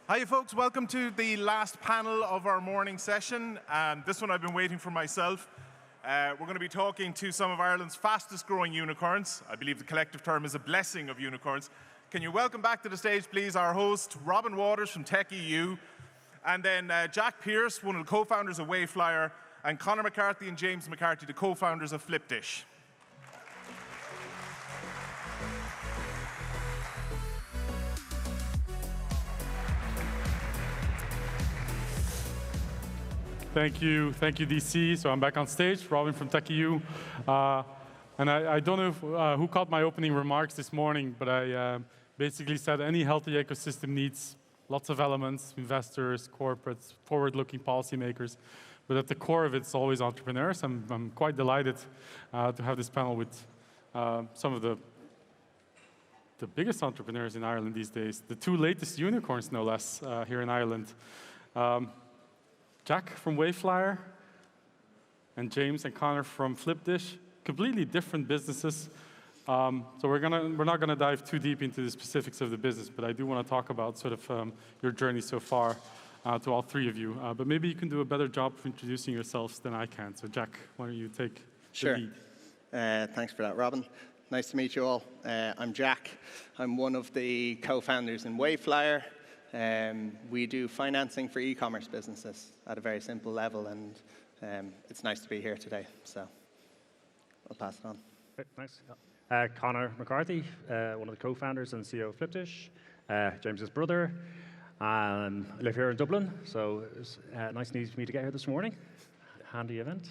Hi folks, welcome to the last panel of our morning session. And this one I've been waiting for myself. We're going to be talking to some of Ireland's fastest growing unicorns. I believe the collective term is a blessing of unicorns. Can you welcome back to the stage, please, our host, Robin Waters from Tech EU, and then Jack Pearce, one of the co-founders of Wayflyer, and Conor McCarthy and James McCarthy, the co-founders of Flipdish. Thank you, DC. So I'm back on stage, Robin from Tech EU. And I don't know who caught my opening remarks this morning, but I basically said any healthy ecosystem needs lots of elements, investors, corporates, forward-looking policymakers. But at the core of it, it's always entrepreneurs. I'm quite delighted to have this panel with some of the biggest entrepreneurs in Ireland these days, the two latest unicorns, no less, here in Ireland. Jack from Wayflyer and James and Conor from Flipdish, completely different businesses. So we're not gonna dive too deep into the specifics of the business, but I do want to talk about sort of your journey so far to all three of you. But maybe you can do a better job of introducing yourselves than I can. So Jack, why don't you take the lead? Thanks for that, Robin. Nice to meet you all. I'm Jack. I'm one of the co-founders in Wayflyer. We do financing for e-commerce businesses at a very simple level, and it's nice to be here today. So I'll pass it on. Okay, thanks. Conor McCarthy, one of the co-founders and CEO of Flipdish, James's brother. I live here in Dublin, so it's nice news for me to get here this morning. Handy event.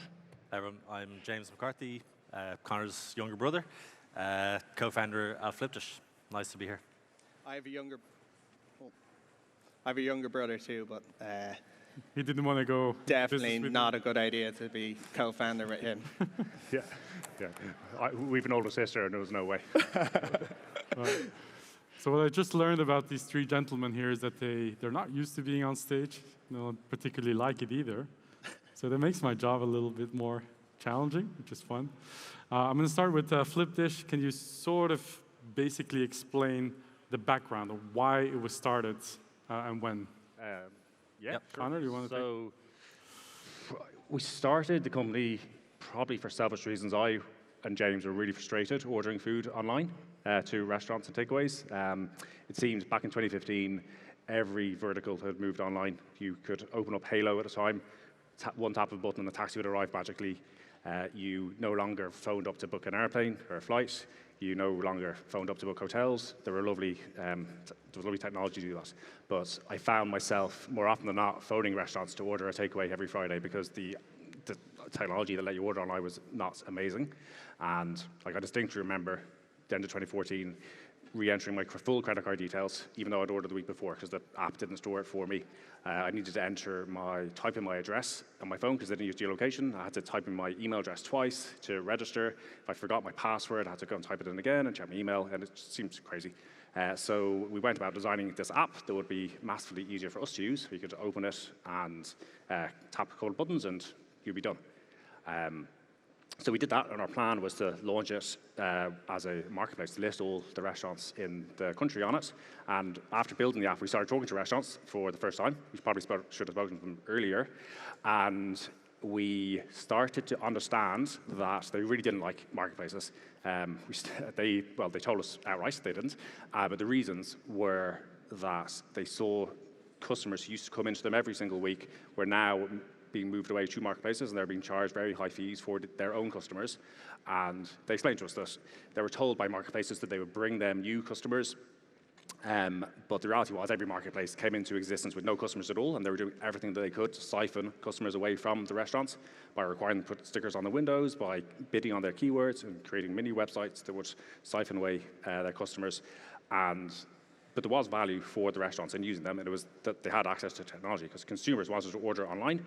Everyone, I'm James McCarthy, Conor's younger brother, co-founder of Flipdish. Nice to be here. I have a younger brother too, but he didn't want to go. Definitely not a good idea to be co-founder with him. Yeah. We've an older sister, and there was no way. Right. So what I just learned about these three gentlemen here is that they're not used to being on stage. They don't particularly like it either. So that makes my job a little bit more challenging, which is fun. I'm going to start with Flipdish. Can you sort of basically explain the background of why it was started and when? Yeah, yep. sure. Conor, do you want to So we started the company probably for selfish reasons. I and James were really frustrated ordering food online to restaurants and takeaways. It seems back in 2015, every vertical had moved online. You could open up Halo at a time, one tap of a button and the taxi would arrive magically. You no longer phoned up to book an airplane or a flight. You no longer phoned up to book hotels. There was lovely technology to do that. But I found myself, more often than not, phoning restaurants to order a takeaway every Friday because the technology that let you order online was not amazing. And like, I distinctly remember the end of 2014, re-entering my full credit card details, even though I'd ordered the week before because the app didn't store it for me. I needed to type in my address on my phone because they didn't use geolocation. I had to type in my email address twice to register. If I forgot my password, I had to go and type it in again and check my email, and it just seems crazy. So we went about designing this app that would be massively easier for us to use. You could open it and tap a couple of buttons and you'd be done. So we did that, and our plan was to launch it as a marketplace, to list all the restaurants in the country on it. And after building the app, we started talking to restaurants for the first time. We probably should have spoken to them earlier. And we started to understand that they really didn't like marketplaces. They told us outright they didn't. But the reasons were that they saw customers who used to come into them every single week were now being moved away to marketplaces, and they're being charged very high fees for their own customers. And they explained to us that they were told by marketplaces that they would bring them new customers, but the reality was every marketplace came into existence with no customers at all, and they were doing everything that they could to siphon customers away from the restaurants by requiring them to put stickers on the windows, by bidding on their keywords and creating mini websites that would siphon away their customers. But there was value for the restaurants in using them, and it was that they had access to technology because consumers wanted to order online,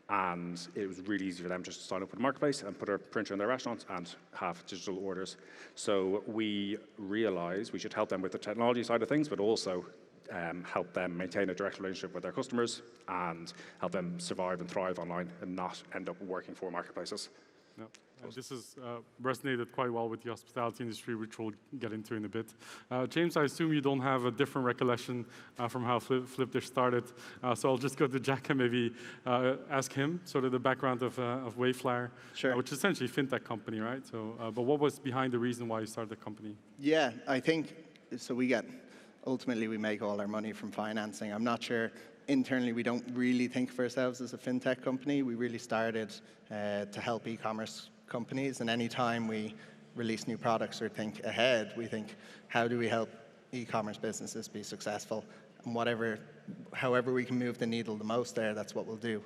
and it was really easy for them just to sign up with the marketplace and put a printer in their restaurants and have digital orders. So we realized we should help them with the technology side of things, but also help them maintain a direct relationship with their customers and help them survive and thrive online and not end up working for marketplaces. No, And this has resonated quite well with the hospitality industry, which we'll get into in a bit. James, I assume you don't have a different recollection from how Flipdish started, so I'll just go to Jack and maybe ask him sort of the background of Wayflyer, Sure. which is essentially a fintech company, right? So, but what was behind the reason why you started the company? Yeah, I think, so ultimately we make all our money from financing. I'm not sure, internally we don't really think of ourselves as a fintech company. We really started to help e-commerce companies, and anytime we release new products or think ahead, we think, how do we help e-commerce businesses be successful? And however we can move the needle the most there, that's what we'll do.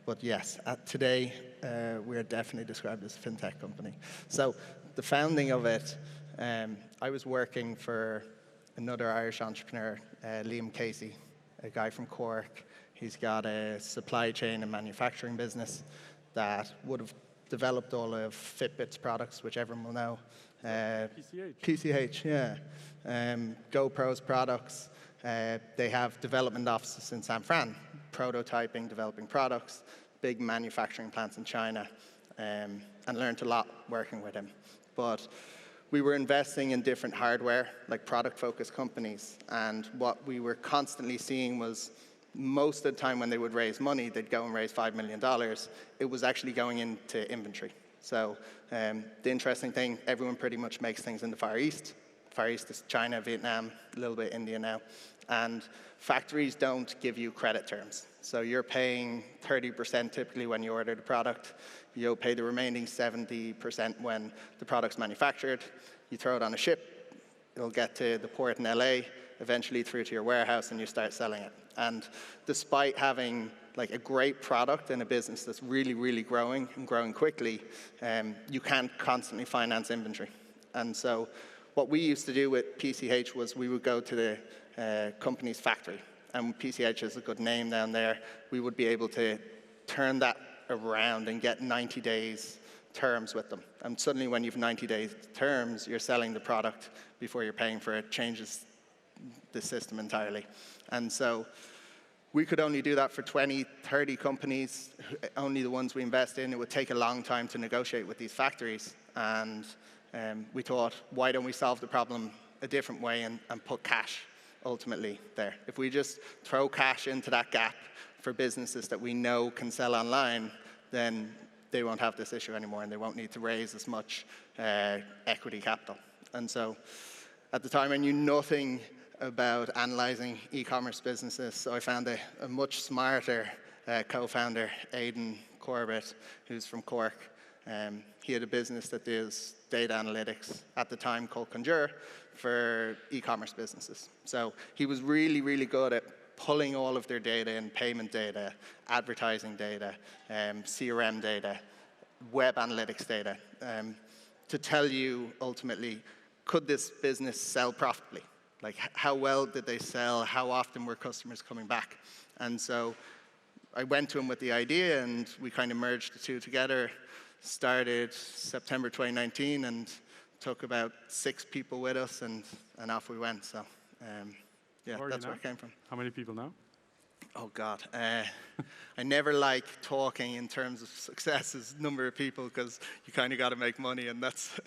But yes, today, we're definitely described as a fintech company. So the founding of it, I was working for another Irish entrepreneur, Liam Casey, a guy from Cork. He's got a supply chain and manufacturing business that would have developed all of Fitbit's products, which everyone will know. PCH, yeah. GoPro's products. They have development offices in San Fran, prototyping, developing products, big manufacturing plants in China, and learned a lot working with him. But we were investing in different hardware, like product-focused companies, and what we were constantly seeing was most of the time when they would raise money, they'd go and raise $5 million. It was actually going into inventory. So the interesting thing, everyone pretty much makes things in the Far East. Far East is China, Vietnam, a little bit India now. And factories don't give you credit terms. So you're paying 30% typically when you order the product. You'll pay the remaining 70% when the product's manufactured. You throw it on a ship. It'll get to the port in LA, eventually through to your warehouse, and you start selling it. And despite having like a great product in a business that's really, really growing and growing quickly, you can't constantly finance inventory. And so what we used to do with PCH was we would go to the company's factory. And PCH is a good name down there. We would be able to turn that around and get 90 days terms with them. And suddenly when you have 90 days terms, you're selling the product before you're paying for it, changes the system entirely. And so we could only do that for 20, 30 companies, only the ones we invest in. It would take a long time to negotiate with these factories. And we thought, why don't we solve the problem a different way and put cash ultimately there? If we just throw cash into that gap for businesses that we know can sell online, then they won't have this issue anymore and they won't need to raise as much equity capital. And so at the time, I knew nothing about analyzing e-commerce businesses, so I found a much smarter co-founder, Aidan Corbett, who's from Cork. He had a business that does data analytics at the time called Conjure for e-commerce businesses. So he was really, really good at pulling all of their data in, payment data, advertising data, CRM data, web analytics data, to tell you ultimately, could this business sell profitably? Like, how well did they sell? How often were customers coming back? And so I went to him with the idea, and we kind of merged the two together, started September 2019, and took about 6 people with us, and off we went. So, yeah, that's where it came from. How many people now? Oh, God. I never like talking in terms of success as number of people, because you kind of got to make money, and that's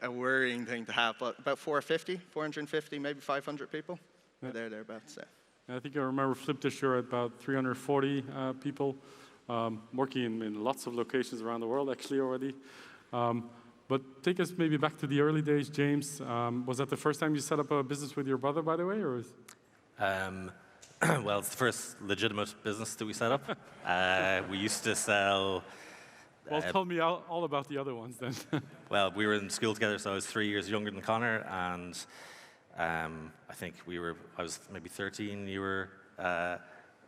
a worrying thing to have. But about 450, maybe 500 people. Yeah. Thereabouts. I think I remember Flipdish, you're at about 340 people, working in lots of locations around the world, actually, already. But take us maybe back to the early days, James. Was that the first time you set up a business with your brother, by the way? Or Well, it's the first legitimate business that we set up. We used to sell... Well, tell me all about the other ones then. Well, we were in school together, so I was 3 years younger than Connor, and I think I was maybe 13, you were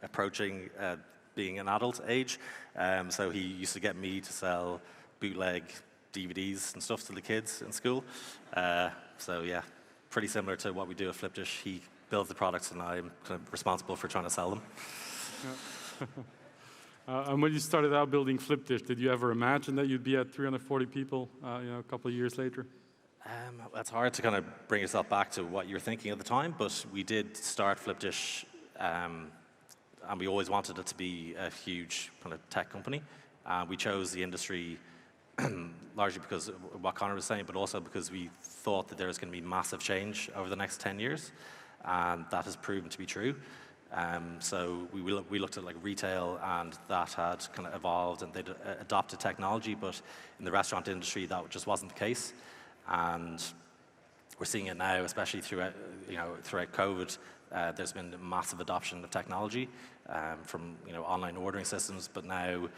approaching being an adult age. So he used to get me to sell bootleg DVDs and stuff to the kids in school. So yeah, pretty similar to what we do at Flipdish. He builds the products and I'm kind of responsible for trying to sell them. And when you started out building Flipdish, did you ever imagine that you'd be at 340 people a couple of years later? It's hard to kind of bring yourself back to what you were thinking at the time, but we did start Flipdish, and we always wanted it to be a huge kind of tech company. We chose the industry largely because of what Connor was saying, but also because we thought that there was going to be massive change over the next 10 years, and that has proven to be true. So we looked at like retail, and that had kind of evolved, and they'd adopted technology, but in the restaurant industry, that just wasn't the case. And we're seeing it now, especially throughout COVID. There's been a massive adoption of technology from online ordering systems, but now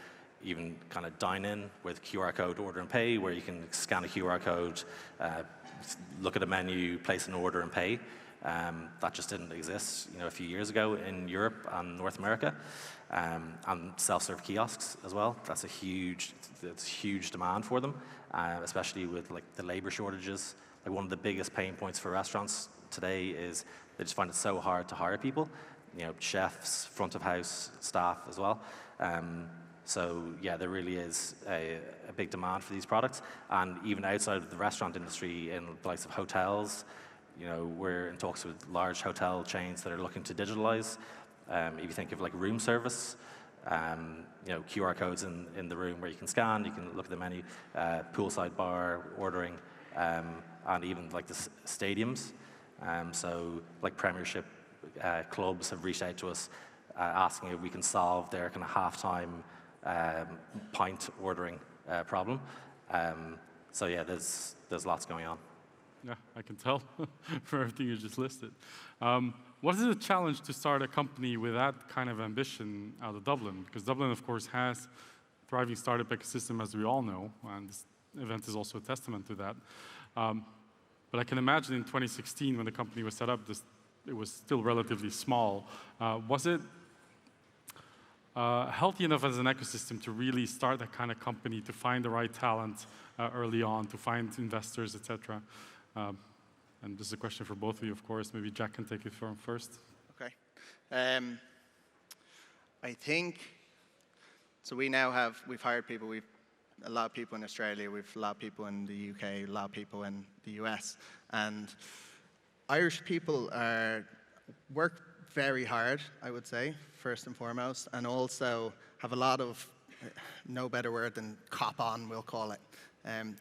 even kind of dine-in with QR code order and pay, where you can scan a QR code, look at a menu, place an order and pay. That just didn't exist, a few years ago in Europe and North America, and self-serve kiosks as well. That's huge demand for them, especially with like the labor shortages. Like one of the biggest pain points for restaurants today is they just find it so hard to hire people, chefs, front of house staff as well. So yeah, there really is a big demand for these products, and even outside of the restaurant industry, in the likes of hotels. We're in talks with large hotel chains that are looking to digitalize. If you think of like room service, QR codes in the room where you can scan, you can look at the menu, poolside bar ordering, and even like the stadiums. So like Premiership clubs have reached out to us asking if we can solve their kind of halftime pint ordering problem. So yeah, there's lots going on. Yeah, I can tell from everything you just listed. What is the challenge to start a company with that kind of ambition out of Dublin? Because Dublin, of course, has a thriving startup ecosystem, as we all know, and this event is also a testament to that. But I can imagine in 2016, when the company was set up, it was still relatively small. Was it healthy enough as an ecosystem to really start that kind of company, to find the right talent early on, to find investors, etc.? And this is a question for both of you, of course. Maybe Jack can take it from first. Okay. I think, so we've hired people. We've a lot of people in Australia. We've a lot of people in the UK, a lot of people in the US. And Irish people work very hard, I would say, first and foremost, and also have a lot of, no better word than cop on, we'll call it.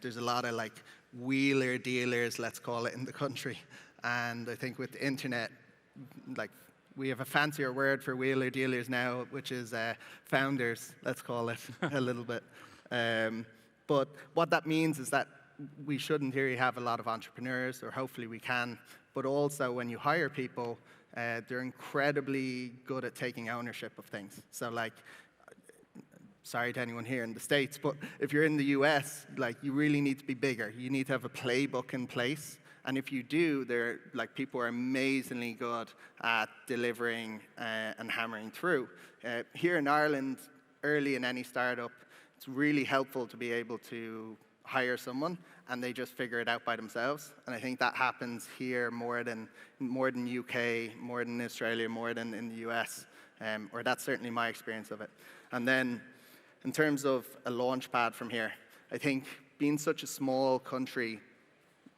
There's a lot of like wheeler dealers, let's call it, in the country. And I think with the internet, like we have a fancier word for wheeler dealers now, which is founders, let's call it a little bit. But what that means is that we should in theory have a lot of entrepreneurs, or hopefully we can. But also when you hire people, they're incredibly good at taking ownership of things. So like, sorry to anyone here in the States, but if you're in the US, like you really need to be bigger. You need to have a playbook in place. And if you do, people are amazingly good at delivering and hammering through. Here in Ireland, early in any startup, it's really helpful to be able to hire someone and they just figure it out by themselves. And I think that happens here more than UK, more than Australia, more than in the US, or that's certainly my experience of it. And then in terms of a launch pad from here, I think being such a small country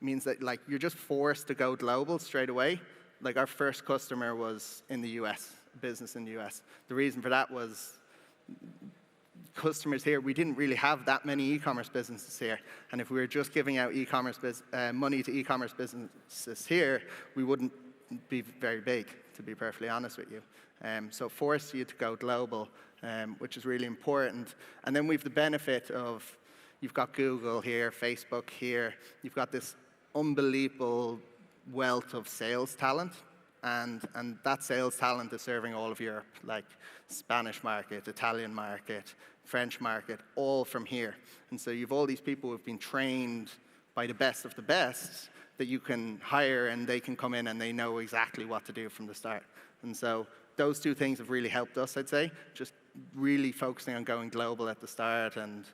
means that like you're just forced to go global straight away. Like our first customer was in the US, business in the US. The reason for that was customers here, we didn't really have that many e-commerce businesses here. And if we were just giving out money to e-commerce businesses here, we wouldn't be very big, to be perfectly honest with you. So it forced you to go global, which is really important. And then we've the benefit of, you've got Google here, Facebook here, you've got this unbelievable wealth of sales talent. And that sales talent is serving all of Europe, like Spanish market, Italian market, French market, all from here. And so you've all these people who've been trained by the best of the best that you can hire, and they can come in and they know exactly what to do from the start. And so those two things have really helped us, I'd say, just really focusing on going global at the start and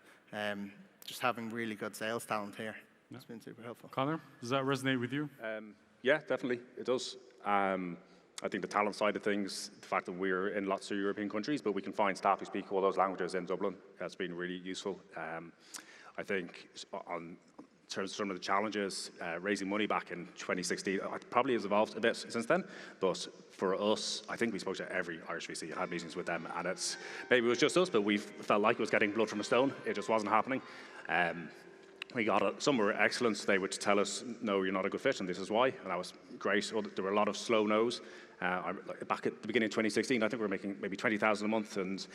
just having really good sales talent here. Yeah. It's been super helpful. Connor, does that resonate with you? Yeah, definitely, it does. I think the talent side of things, the fact that we're in lots of European countries, but we can find staff who speak all those languages in Dublin, has been really useful. I think on terms of some of the challenges, raising money back in 2016, it probably has evolved a bit since then, but for us, I think we spoke to every Irish VC and had meetings with them, and maybe it was just us, but we felt like it was getting blood from a stone. It just wasn't happening. We got it. Some were excellent. They would tell us, no, you're not a good fit, and this is why, and that was great. There were a lot of slow no's. Back at the beginning of 2016, I think we were making maybe 20,000 a month, and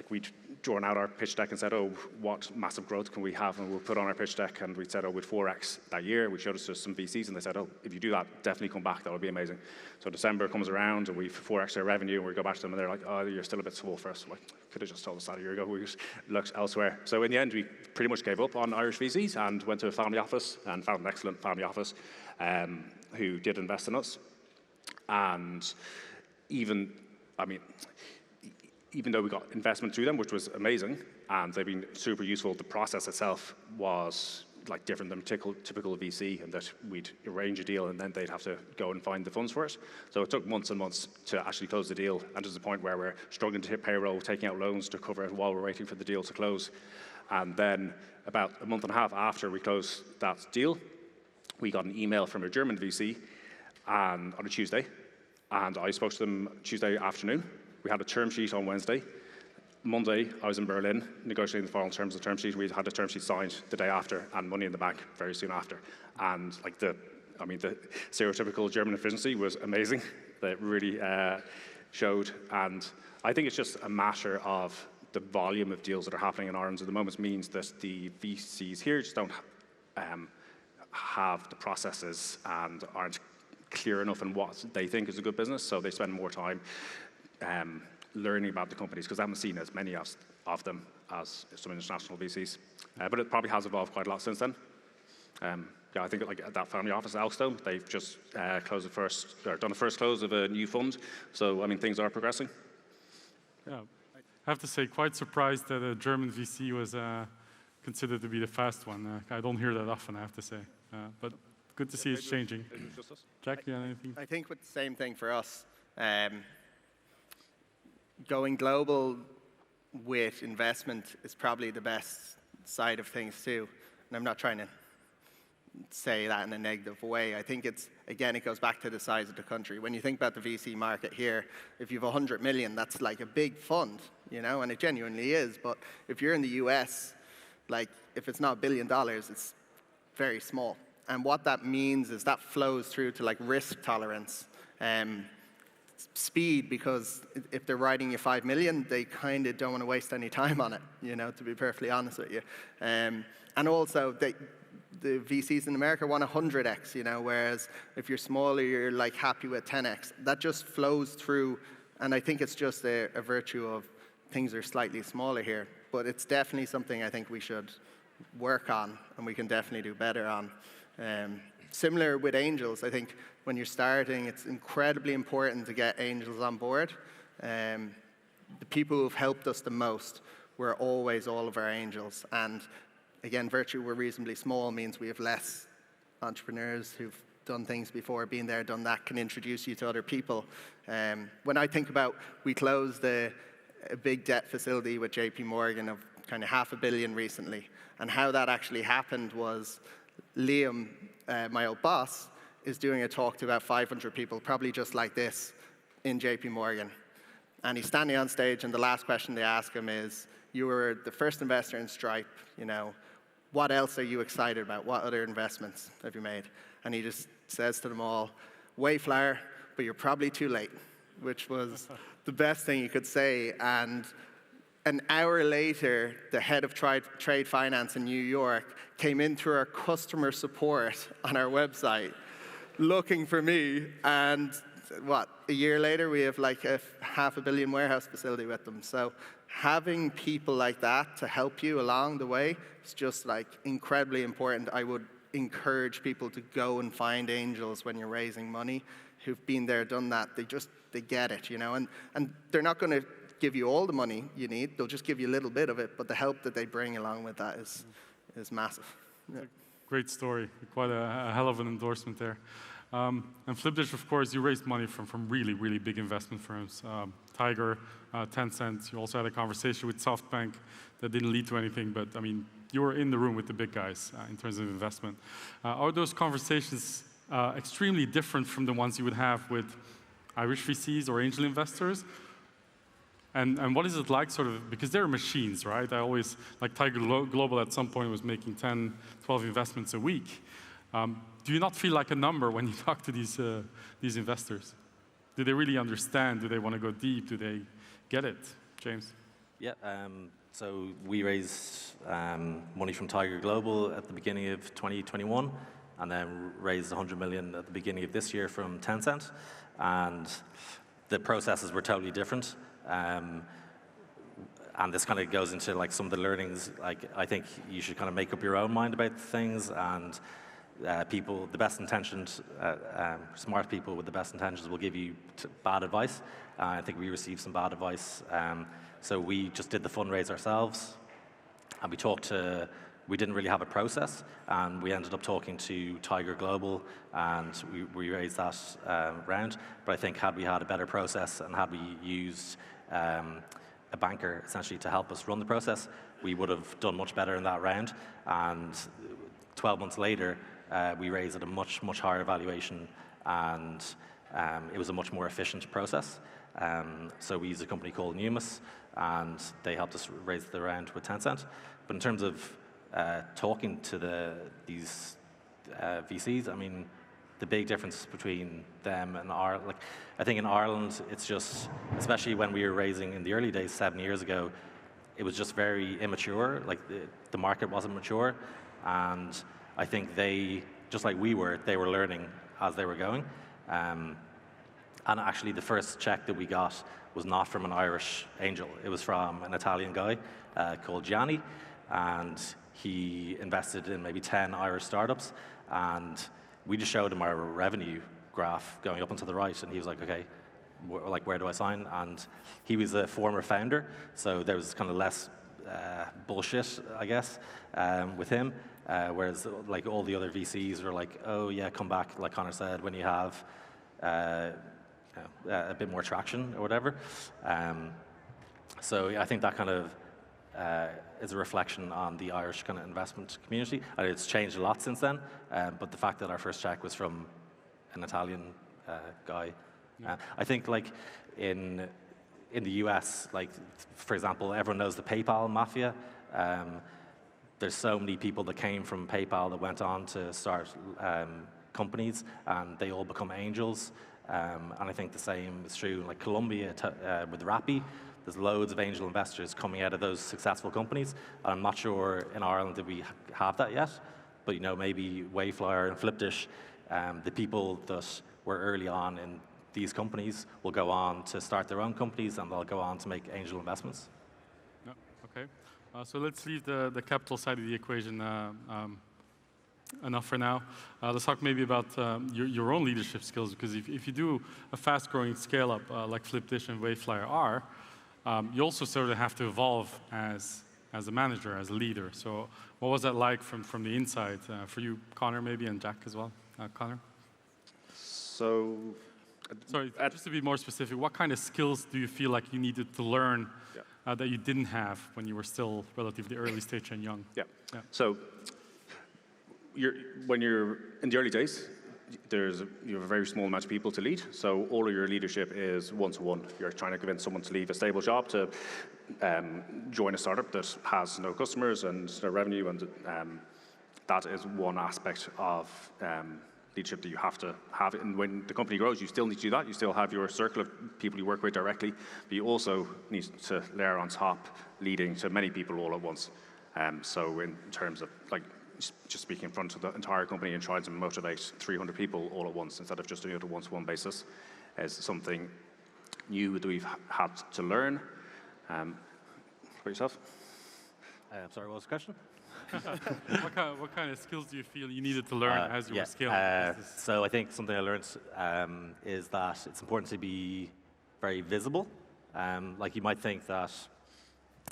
we'd drawn out our pitch deck and said, oh, what massive growth can we have? And we'll put on our pitch deck, and we said, oh, with 4x that year. We showed it to some VCs, and they said, oh, if you do that, definitely come back. That would be amazing. So December comes around, and we've 4x our revenue, and we go back to them, and they're like, oh, you're still a bit small for us. Could have just told us that a year ago. We looked elsewhere. So in the end, we pretty much gave up on Irish VCs and went to a family office and found an excellent family office who did invest in us. And even though we got investment through them, which was amazing, and they've been super useful, the process itself was different than typical VC, and that we'd arrange a deal and then they'd have to go and find the funds for it. So it took months and months to actually close the deal, and to the point where we're struggling to hit payroll, taking out loans to cover it while we're waiting for the deal to close. And then about a month and a half after we closed that deal, we got an email from a German VC on a Tuesday, and I spoke to them Tuesday afternoon. We had a term sheet on Wednesday. Monday, I was in Berlin negotiating the final terms of the term sheet. We had the term sheet signed the day after, and money in the bank very soon after. And the stereotypical German efficiency was amazing. That really showed. And I think it's just a matter of the volume of deals that are happening in Ireland at the moment means that the VCs here just don't have the processes and aren't clear enough in what they think is a good business. So they spend more time learning about the companies, because I haven't seen as many of them as some international VCs. But it probably has evolved quite a lot since then. I think at that family office, Alstone, they've just done the first close of a new fund. So things are progressing. Yeah, I have to say, quite surprised that a German VC was considered to be the fast one. I don't hear that often, I have to say. But good to see it's changing. Jack, you have anything? I think with the same thing for us. Going global with investment is probably the best side of things too. And I'm not trying to say that in a negative way. I think it goes back to the size of the country. When you think about the VC market here, if you have 100 million, that's like a big fund, and it genuinely is. But if you're in the US, if it's not $1 billion, it's very small. And what that means is that flows through to risk tolerance. Speed, because if they're writing you 5 million, they kind of don't want to waste any time on it, to be perfectly honest with you. And also, the VCs in America want 100x, whereas if you're smaller, you're happy with 10x. That just flows through, and I think it's just a virtue of things are slightly smaller here. But it's definitely something I think we should work on, and we can definitely do better on. Similar with angels, I think when you're starting, it's incredibly important to get angels on board. The people who've helped us the most were always all of our angels. And again, virtue we're reasonably small means we have less entrepreneurs who've done things before, been there, done that, can introduce you to other people. When I think about, we closed a big debt facility with JP Morgan of kind of $500 million recently. And how that actually happened was Liam, my old boss, is doing a talk to about 500 people, probably just like this, in JP Morgan. And he's standing on stage, and the last question they ask him is, you were the first investor in Stripe, what else are you excited about? What other investments have you made? And he just says to them all, Wayflyer, but you're probably too late, which was the best thing you could say. And an hour later, the head of trade finance in New York came in through our customer support on our website looking for me. And a year later, we have a $500 million warehouse facility with them. So having people like that to help you along the way is just incredibly important. I would encourage people to go and find angels when you're raising money who've been there, done that. They get it, and they're not going to give you all the money you need. They'll just give you a little bit of it, but the help that they bring along with that is massive. Yeah. Great story. Quite a hell of an endorsement there. And Flipdish, of course, you raised money from really, really big investment firms. Tiger, Tencent. You also had a conversation with SoftBank that didn't lead to anything, but you were in the room with the big guys in terms of investment. Are those conversations extremely different from the ones you would have with Irish VCs or angel investors? And what is it like, sort of, because they're machines, right? I always, like Tiger Global at some point was making 10, 12 investments a week. Do you not feel like a number when you talk to these investors? Do they really understand? Do they want to go deep? Do they get it? James? Yeah, so we raised money from Tiger Global at the beginning of 2021, and then raised 100 million at the beginning of this year from Tencent. And the processes were totally different. And this kind of goes into like some of the learnings. Like, I think you should kind of make up your own mind about things, and people, the best intentioned, smart people with the best intentions will give you bad advice. I think we received some bad advice. So we just did the fundraise ourselves, and we didn't really have a process, and we ended up talking to Tiger Global, and we raised that round. But I think had we had a better process, and had we used a banker essentially to help us run the process, we would have done much better in that round. And 12 months later, we raised at a much, much higher valuation, and it was a much more efficient process. So we used a company called Numis, and they helped us raise the round with Tencent. But in terms of talking to these VCs, I mean, the big difference between them and Ireland, like, I think in Ireland, it's just, especially when we were raising in the early days 7 years ago, it was just very immature. Like, the market wasn't mature, and I think they, just like we were, they were learning as they were going. And actually, the first check that we got was not from an Irish angel. It was from an Italian guy called Gianni, and he invested in maybe 10 Irish startups, and we just showed him our revenue graph going up and to the right, and he was like, okay, where do I sign? And he was a former founder, so there was kind of less bullshit, I guess, with him. Whereas like all the other VCs were like, oh yeah, come back, like Connor said, when you have a bit more traction or whatever. So I think that kind of is a reflection on the Irish kind of investment community. And it's changed a lot since then, but the fact that our first check was from an Italian guy. I think like in the US, like for example, everyone knows the PayPal mafia. There's so many people that came from PayPal that went on to start companies, and they all become angels. And I think the same is true in like Colombia with Rappi. There's loads of angel investors coming out of those successful companies. And I'm not sure in Ireland that we have that yet, but you know, maybe Wayflyer and Flipdish, the people that were early on in these companies will go on to start their own companies, and they'll go on to make angel investments. No, okay. So let's leave the capital side of the equation enough for now. Let's talk maybe about your own leadership skills, because if you do a fast-growing scale-up like Flipdish and Wayflyer are, you also sort of have to evolve as a manager, as a leader. So what was that like from the inside for you, Connor, maybe, and Jack as well? Connor? So, sorry, just to be more specific, what kind of skills do you feel like you needed to learn that you didn't have when you were still relatively early stage and young? Yeah. So when you're in the early days, you have a very small amount of people to lead, so all of your leadership is one-to-one. You're trying to convince someone to leave a stable job to join a startup that has no customers and no revenue, and that is one aspect of leadership that you have to have. And when the company grows, you still need to do that. You still have your circle of people you work with directly, but you also need to layer on top leading to many people all at once. So in terms of like just speaking in front of the entire company and trying to motivate 300 people all at once instead of just doing it on a one-to-one basis is something new that we've had to learn. For yourself? Sorry, what was the question? What kind of skills do you feel you needed to learn as you were scaling? So I think something I learned is that it's important to be very visible. Like you might think that,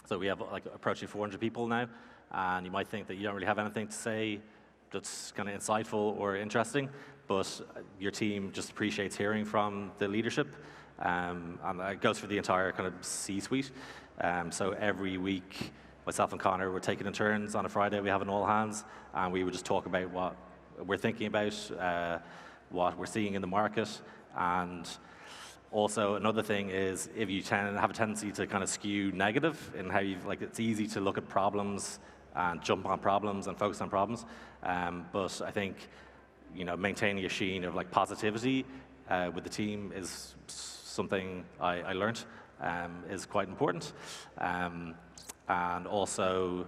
so we have like approaching 400 people now, and you might think that you don't really have anything to say that's kind of insightful or interesting, but your team just appreciates hearing from the leadership, and it goes for the entire kind of C-suite. So every week, myself and Connor were taking in turns on a Friday. We have an all hands, and we would just talk about what we're thinking about, what we're seeing in the market, and Also, another thing is if you have a tendency to kind of skew negative in how it's easy to look at problems and jump on problems and focus on problems. But I think, maintaining a sheen of positivity with the team is something I learned is quite important. And also,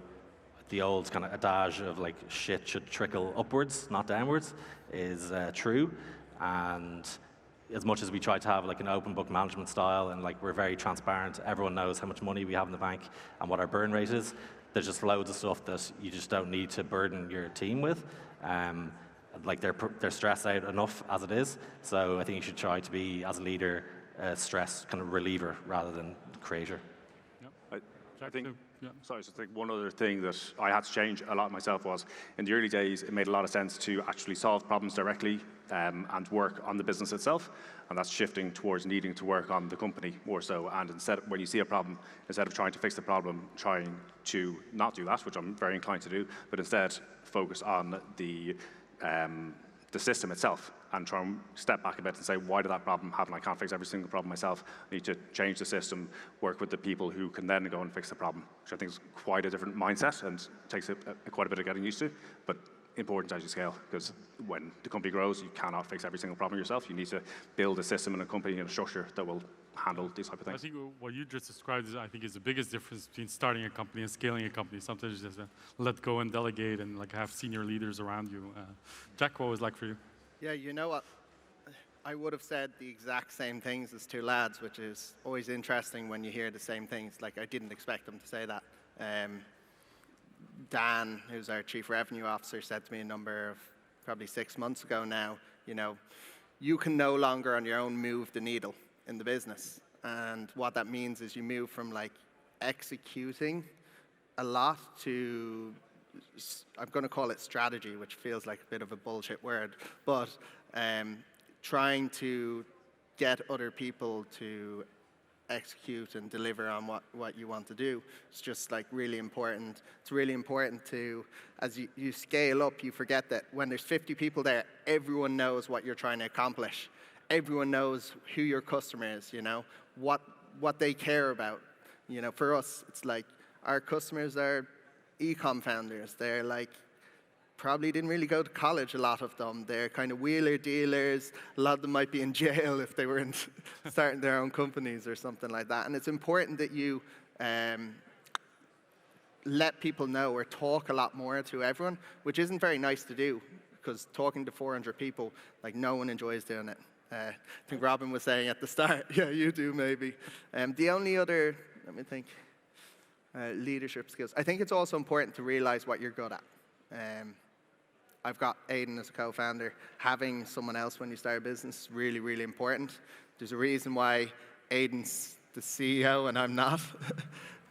the old kind of adage of shit should trickle upwards, not downwards, is true. And as much as we try to have an open book management style and we're very transparent, everyone knows how much money we have in the bank and what our burn rate is, there's just loads of stuff that you just don't need to burden your team with. They're stressed out enough as it is, so I think you should try to be, as a leader, a stress kind of reliever rather than creator. I think, sorry, just think one other thing that I had to change a lot myself was, in the early days, it made a lot of sense to actually solve problems directly and work on the business itself, and that's shifting towards needing to work on the company more so, and when you see a problem, instead of trying to fix the problem, trying to not do that, which I'm very inclined to do, but instead focus on the system itself and try and step back a bit and say, why did that problem happen? I can't fix every single problem myself. I need to change the system, work with the people who can then go and fix the problem, which I think is quite a different mindset and takes quite a bit of getting used to, but important as you scale, because when the company grows, you cannot fix every single problem yourself. You need to build a system and a company and a structure that will handle these type of things. I think what you just described is the biggest difference between starting a company and scaling a company. Sometimes you just let go and delegate and have senior leaders around you. Jack, what was it like for you? Yeah, you know what? I would have said the exact same things as two lads, which is always interesting when you hear the same things. I didn't expect them to say that. Dan, who's our Chief Revenue Officer, said to me a number of probably 6 months ago now, you can no longer on your own move the needle in the business. And what that means is you move from executing a lot to, I'm going to call it strategy, which feels like a bit of a bullshit word, but trying to get other people to execute and deliver on what you want to do. It's just really important. It's really important to, as you scale up, you forget that when there's 50 people there, everyone knows what you're trying to accomplish. Everyone knows who your customer is, what they care about. For us, it's our customers are e-com founders. They're probably didn't really go to college, a lot of them. They're kind of wheeler dealers. A lot of them might be in jail if they were starting their own companies or something like that. And it's important that you let people know or talk a lot more to everyone, which isn't very nice to do, because talking to 400 people, no one enjoys doing it. I think Robin was saying at the start, yeah, you do maybe. The only other, let me think, leadership skills. I think it's also important to realize what you're good at. I've got Aidan as a co-founder. Having someone else when you start a business is really, really important. There's a reason why Aidan's the CEO and I'm not.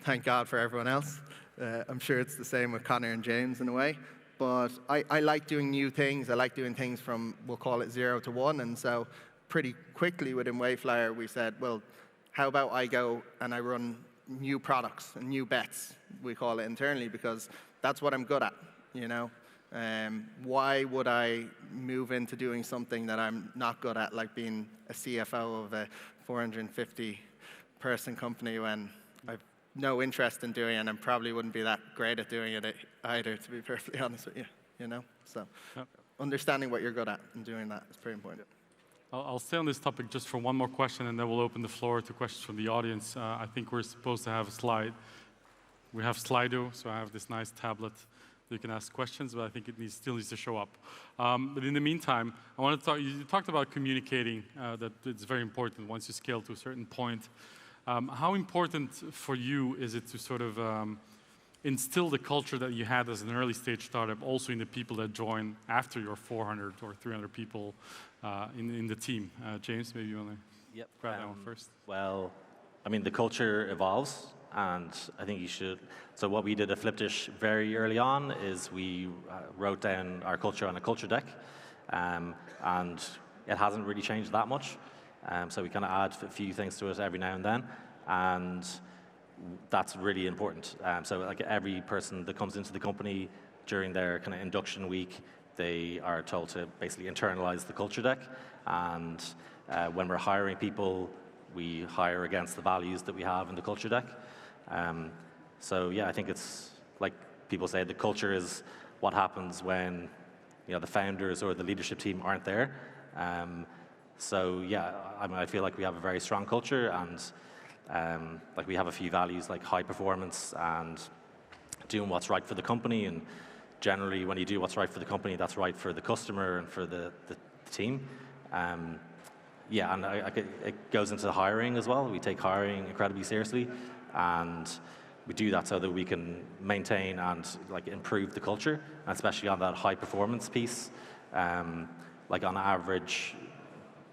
Thank God for everyone else. I'm sure it's the same with Connor and James in a way. But I like doing new things. I like doing things from, we'll call it 0 to 1. And so pretty quickly within Wayflyer, we said, well, how about I go and I run new products and new bets, we call it internally, because that's what I'm good at, Why would I move into doing something that I'm not good at, like being a CFO of a 450-person company when I've no interest in doing it, and I probably wouldn't be that great at doing it either, to be perfectly honest with you, So understanding what you're good at and doing that is pretty important. I'll stay on this topic just for one more question, and then we'll open the floor to questions from the audience. I think we're supposed to have a slide. We have Slido, so I have this nice tablet. You can ask questions, but I think it still needs to show up. But in the meantime, I want to talk. You talked about communicating. That it's very important once you scale to a certain point. How important for you is it to sort of instill the culture that you had as an early stage startup, also in the people that join after your 400 or 300 people in the team? James, maybe you want to grab that one first. Well, I mean, the culture evolves. And I think you should, so what we did at Flipdish very early on is we wrote down our culture on a culture deck, and it hasn't really changed that much. So we kind of add a few things to it every now and then, and that's really important. So every person that comes into the company during their kind of induction week, they are told to basically internalize the culture deck, and when we're hiring people, we hire against the values that we have in the culture deck. So yeah, I think it's like people say, the culture is what happens when the founders or the leadership team aren't there. So yeah, I feel like we have a very strong culture, and like we have a few values like high performance and doing what's right for the company. And generally, when you do what's right for the company, that's right for the customer and for the team. Yeah, and it goes into hiring as well. We take hiring incredibly seriously, and we do that so that we can maintain and like improve the culture, and especially on that high performance piece. Like on average,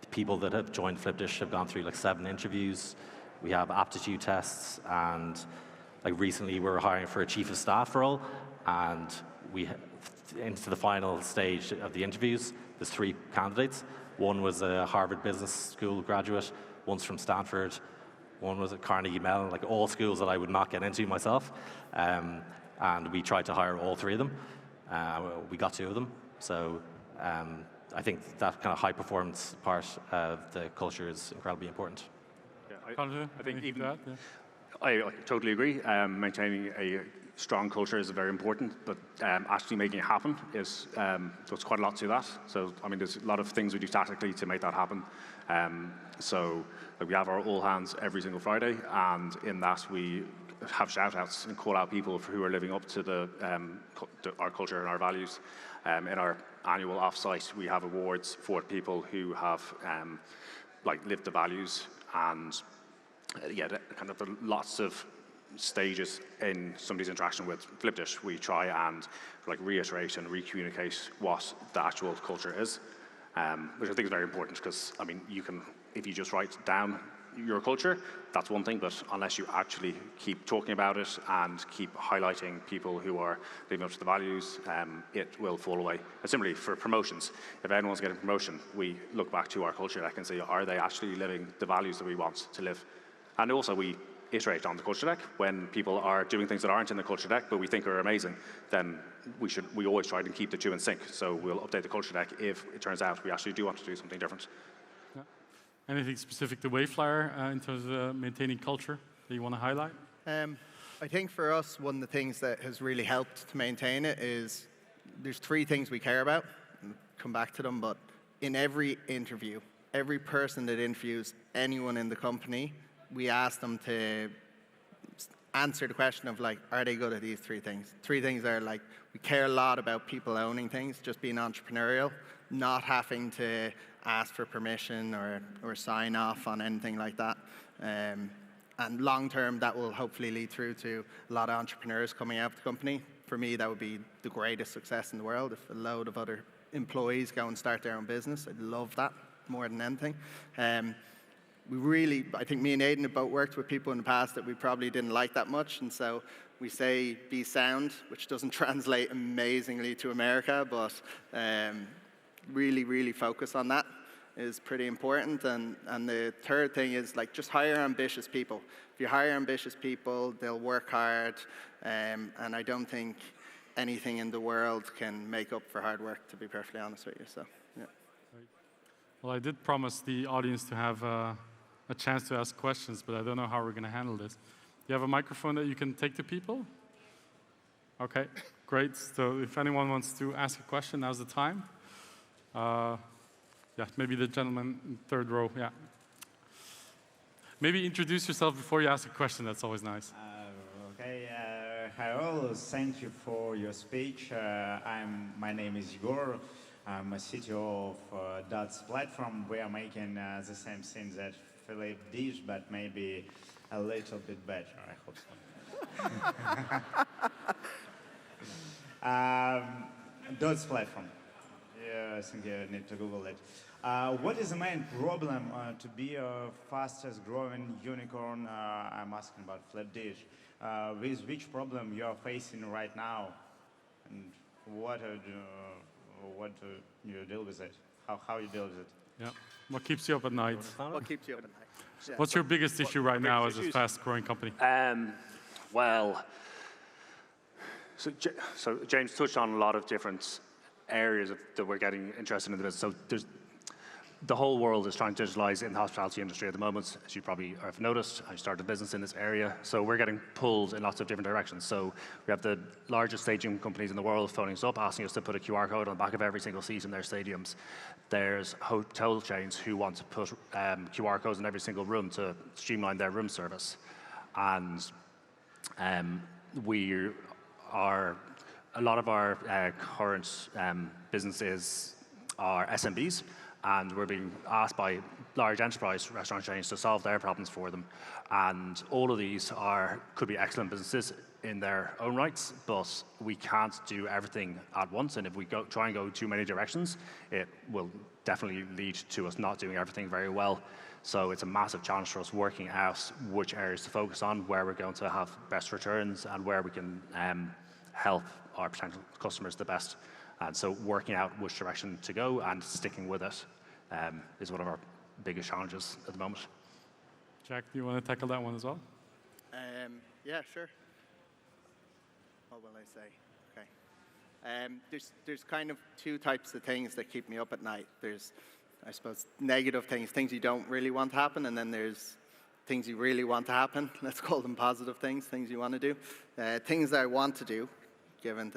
the people that have joined Flipdish have gone through like 7 interviews. We have aptitude tests, and like recently we were hiring for a chief of staff role, and we into the final stage of the interviews. There's 3 candidates. One was a Harvard Business School graduate, one's from Stanford, one was at Carnegie Mellon, like all schools that I would not get into myself. And we tried to hire all 3 of them. We got 2 of them. So I think that kind of high performance part of the culture is incredibly important. Yeah, I think even that, yeah. I totally agree. Maintaining a strong culture is very important, but actually making it happen is there's quite a lot to that. So I mean, there's a lot of things we do tactically to make that happen. So like, we have our all hands every single Friday, and in that we have shout-outs and call out people who are living up to our culture and our values. In our annual off-site, we have awards for people who have like lived the values, and yeah, kind of lots of stages in somebody's interaction with Flipdish. We try and like reiterate and re-communicate what the actual culture is, which I think is very important, because I mean, if you just write down your culture, that's one thing, but unless you actually keep talking about it and keep highlighting people who are living up to the values, it will fall away. And similarly, for promotions, if anyone's getting a promotion, we look back to our culture deck and say, are they actually living the values that we want to live? And also, we iterate on the culture deck. When people are doing things that aren't in the culture deck, but we think are amazing, then we always try to keep the 2 in sync. So we'll update the culture deck if it turns out we actually do want to do something different. Yeah. Anything specific to Wayflyer in terms of maintaining culture that you want to highlight? I think for us, one of the things that has really helped to maintain it is there's 3 things we care about. I'll come back to them, but in every interview, every person that interviews anyone in the company, we ask them to answer the question of like, are they good at these 3 things? 3 things are like, we care a lot about people owning things, just being entrepreneurial, not having to ask for permission or sign off on anything like that. And long term, that will hopefully lead through to a lot of entrepreneurs coming out of the company. For me, that would be the greatest success in the world. If a load of other employees go and start their own business, I'd love that more than anything. I think me and Aidan have both worked with people in the past that we probably didn't like that much, and so we say be sound, which doesn't translate amazingly to America, but really, really focus on that is pretty important. And the third thing is like just hire ambitious people. If you hire ambitious people, they'll work hard, and I don't think anything in the world can make up for hard work, to be perfectly honest with you. So, yeah. Well, I did promise the audience to have a chance to ask questions, but I don't know how we're going to handle this. You have a microphone that you can take to people? Okay, great. So if anyone wants to ask a question, now's the time. Yeah, maybe the gentleman in 3rd row, yeah. Maybe introduce yourself before you ask a question. That's always nice. Okay, hello. Thank you for your speech. My name is Igor. I'm a CTO of Dots platform. We are making the same thing that Flipdish, but maybe a little bit better. I hope so. Dots platform. Yeah, I think you need to Google it. What is the main problem to be a fastest growing unicorn? I'm asking about Flipdish. With which problem you are facing right now, and what do you deal with it? How you deal with it? Yeah. What keeps you up at night? What keeps you up at night? Yeah. What's your biggest issue right now as a fast-growing company? Well, so James touched on a lot of different areas that we're getting interested in the business. So the whole world is trying to digitalize in the hospitality industry at the moment. As you probably have noticed, I started a business in this area, so we're getting pulled in lots of different directions. So we have the largest stadium companies in the world phoning us up, asking us to put a QR code on the back of every single seat in their stadiums. There's hotel chains who want to put QR codes in every single room to streamline their room service. And a lot of our current businesses are SMBs, and we're being asked by large enterprise restaurant chains to solve their problems for them. And all of these could be excellent businesses in their own rights, but we can't do everything at once. And if we try and go too many directions, it will definitely lead to us not doing everything very well. So it's a massive challenge for us working out which areas to focus on, where we're going to have best returns, and where we can help our potential customers the best. And so working out which direction to go and sticking with it is one of our biggest challenges at the moment. Jack, do you want to tackle that one as well? Yeah, sure. What will I say? Okay. There's kind of two types of things that keep me up at night. There's, I suppose, negative things you don't really want to happen, and then there's things you really want to happen. Let's call them positive things you want to do. Things that I want to do, given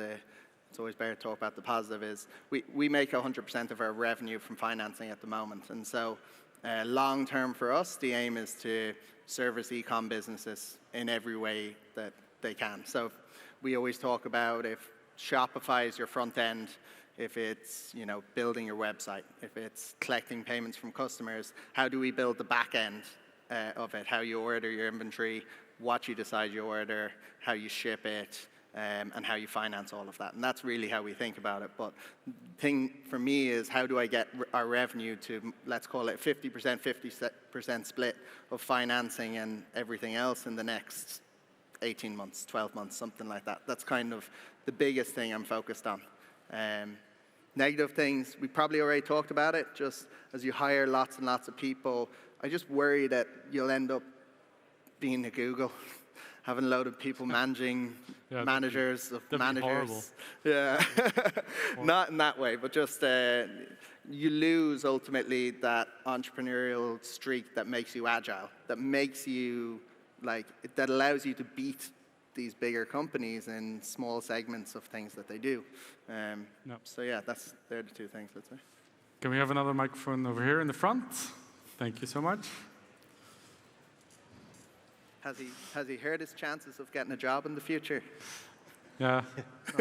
it's always better to talk about the positive, is we make 100% of our revenue from financing at the moment. And so long term for us, the aim is to service e-com businesses in every way that they can. So we always talk about if Shopify is your front end, if it's building your website, if it's collecting payments from customers, how do we build the back end of it? How you order your inventory, what you decide you order, how you ship it, and how you finance all of that. And that's really how we think about it. But the thing for me is, how do I get our revenue to, let's call it 50%, 50% split of financing and everything else in the next 18 months, 12 months, something like that. That's kind of the biggest thing I'm focused on. Negative things, we probably already talked about it. Just as you hire lots and lots of people, I just worry that you'll end up being a Google, having a load of people managing managers of managers. Horrible. Yeah, not in that way, but just you lose ultimately that entrepreneurial streak that makes you agile, that makes you that allows you to beat these bigger companies in small segments of things that they do. So yeah, they're the two things, let's say. Can we have another microphone over here in the front? Thank you so much. Has he heard his chances of getting a job in the future? Yeah,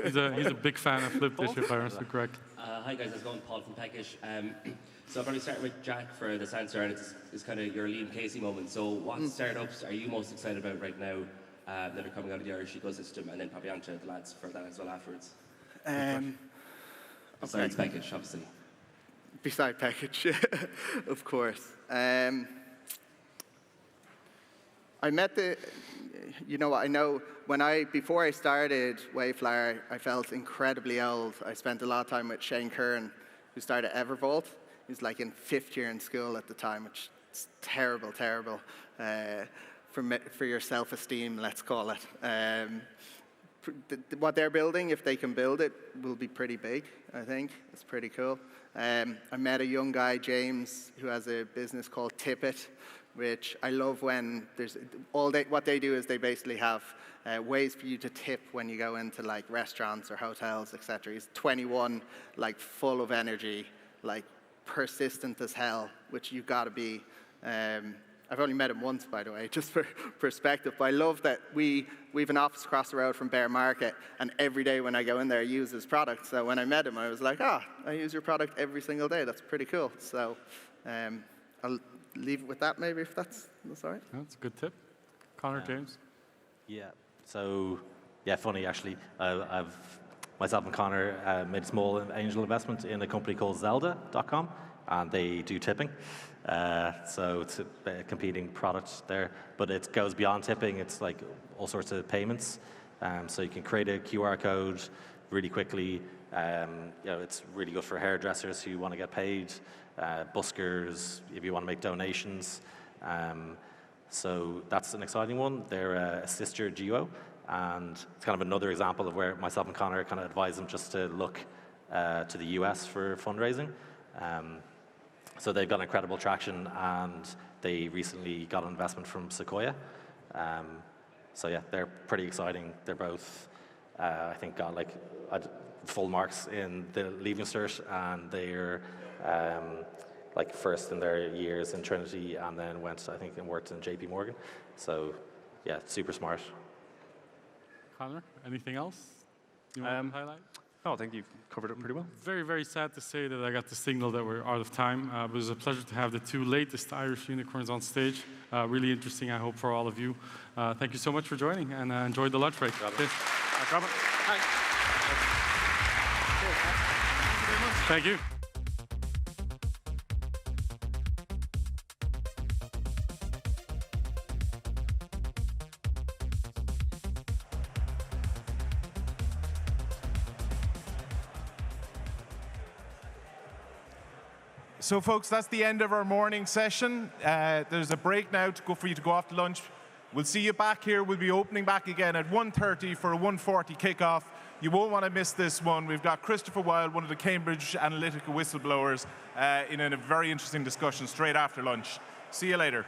he's a big fan of Flipdish, if I remember correct. Hi guys, how's it going? Paul from Peckish. So I'll probably start with Jack for this answer, and it's kind of your Liam Casey moment. So what startups are you most excited about right now that are coming out of the Irish ecosystem, and then probably onto the lads for that as well afterwards? Besides Peckish, obviously. Beside Package, of course. I met I know before I started Wayflyer, I felt incredibly old. I spent a lot of time with Shane Curran, who started Evervault. He was in 5th year in school at the time, which is terrible for your self-esteem, let's call it. What they're building, if they can build it, will be pretty big, I think. It's pretty cool. I met a young guy, James, who has a business called Tippit, which I love. When there's what they do is they basically have ways for you to tip when you go into restaurants or hotels, etc. He's 21, full of energy, persistent as hell, which you've got to be. I've only met him once, by the way, just for perspective. But I love that we have an office across the road from Bear Market, and every day when I go in there, I use his product. So when I met him, I was like, I use your product every single day. That's pretty cool. So I'll leave it with that, maybe, if that's all right. That's a good tip. Connor, James? Yeah. So, funny, actually. Myself and Connor made a small angel investment in a company called Zelda.com, and they do tipping. So it's a competing product there, but it goes beyond tipping. It's all sorts of payments. So you can create a QR code really quickly. It's really good for hairdressers who want to get paid, buskers if you want to make donations. So that's an exciting one. They're a sister duo, and it's kind of another example of where myself and Connor kind of advise them just to look to the US for fundraising. So they've got incredible traction, and they recently got an investment from Sequoia. So yeah, they're pretty exciting. They're both, I think, got like full marks in the Leaving Cert, and they're like first in their years in Trinity, and then went, I think, and worked in JP Morgan. So yeah, super smart. Connor, anything else you want to highlight? No, I think you've covered it pretty well. Very, very sad to say that I got the signal that we're out of time. It was a pleasure to have the two latest Irish unicorns on stage. Really interesting, I hope, for all of you. Thank you so much for joining, and enjoy the lunch break. Thanks, Robin. Thank you. So folks, that's the end of our morning session. There's a break now for you to go off to lunch. We'll see you back here. We'll be opening back again at 1:30 for a 1:40 kickoff. You won't want to miss this one. We've got Christopher Wilde, one of the Cambridge Analytica whistleblowers, in a very interesting discussion straight after lunch. See you later.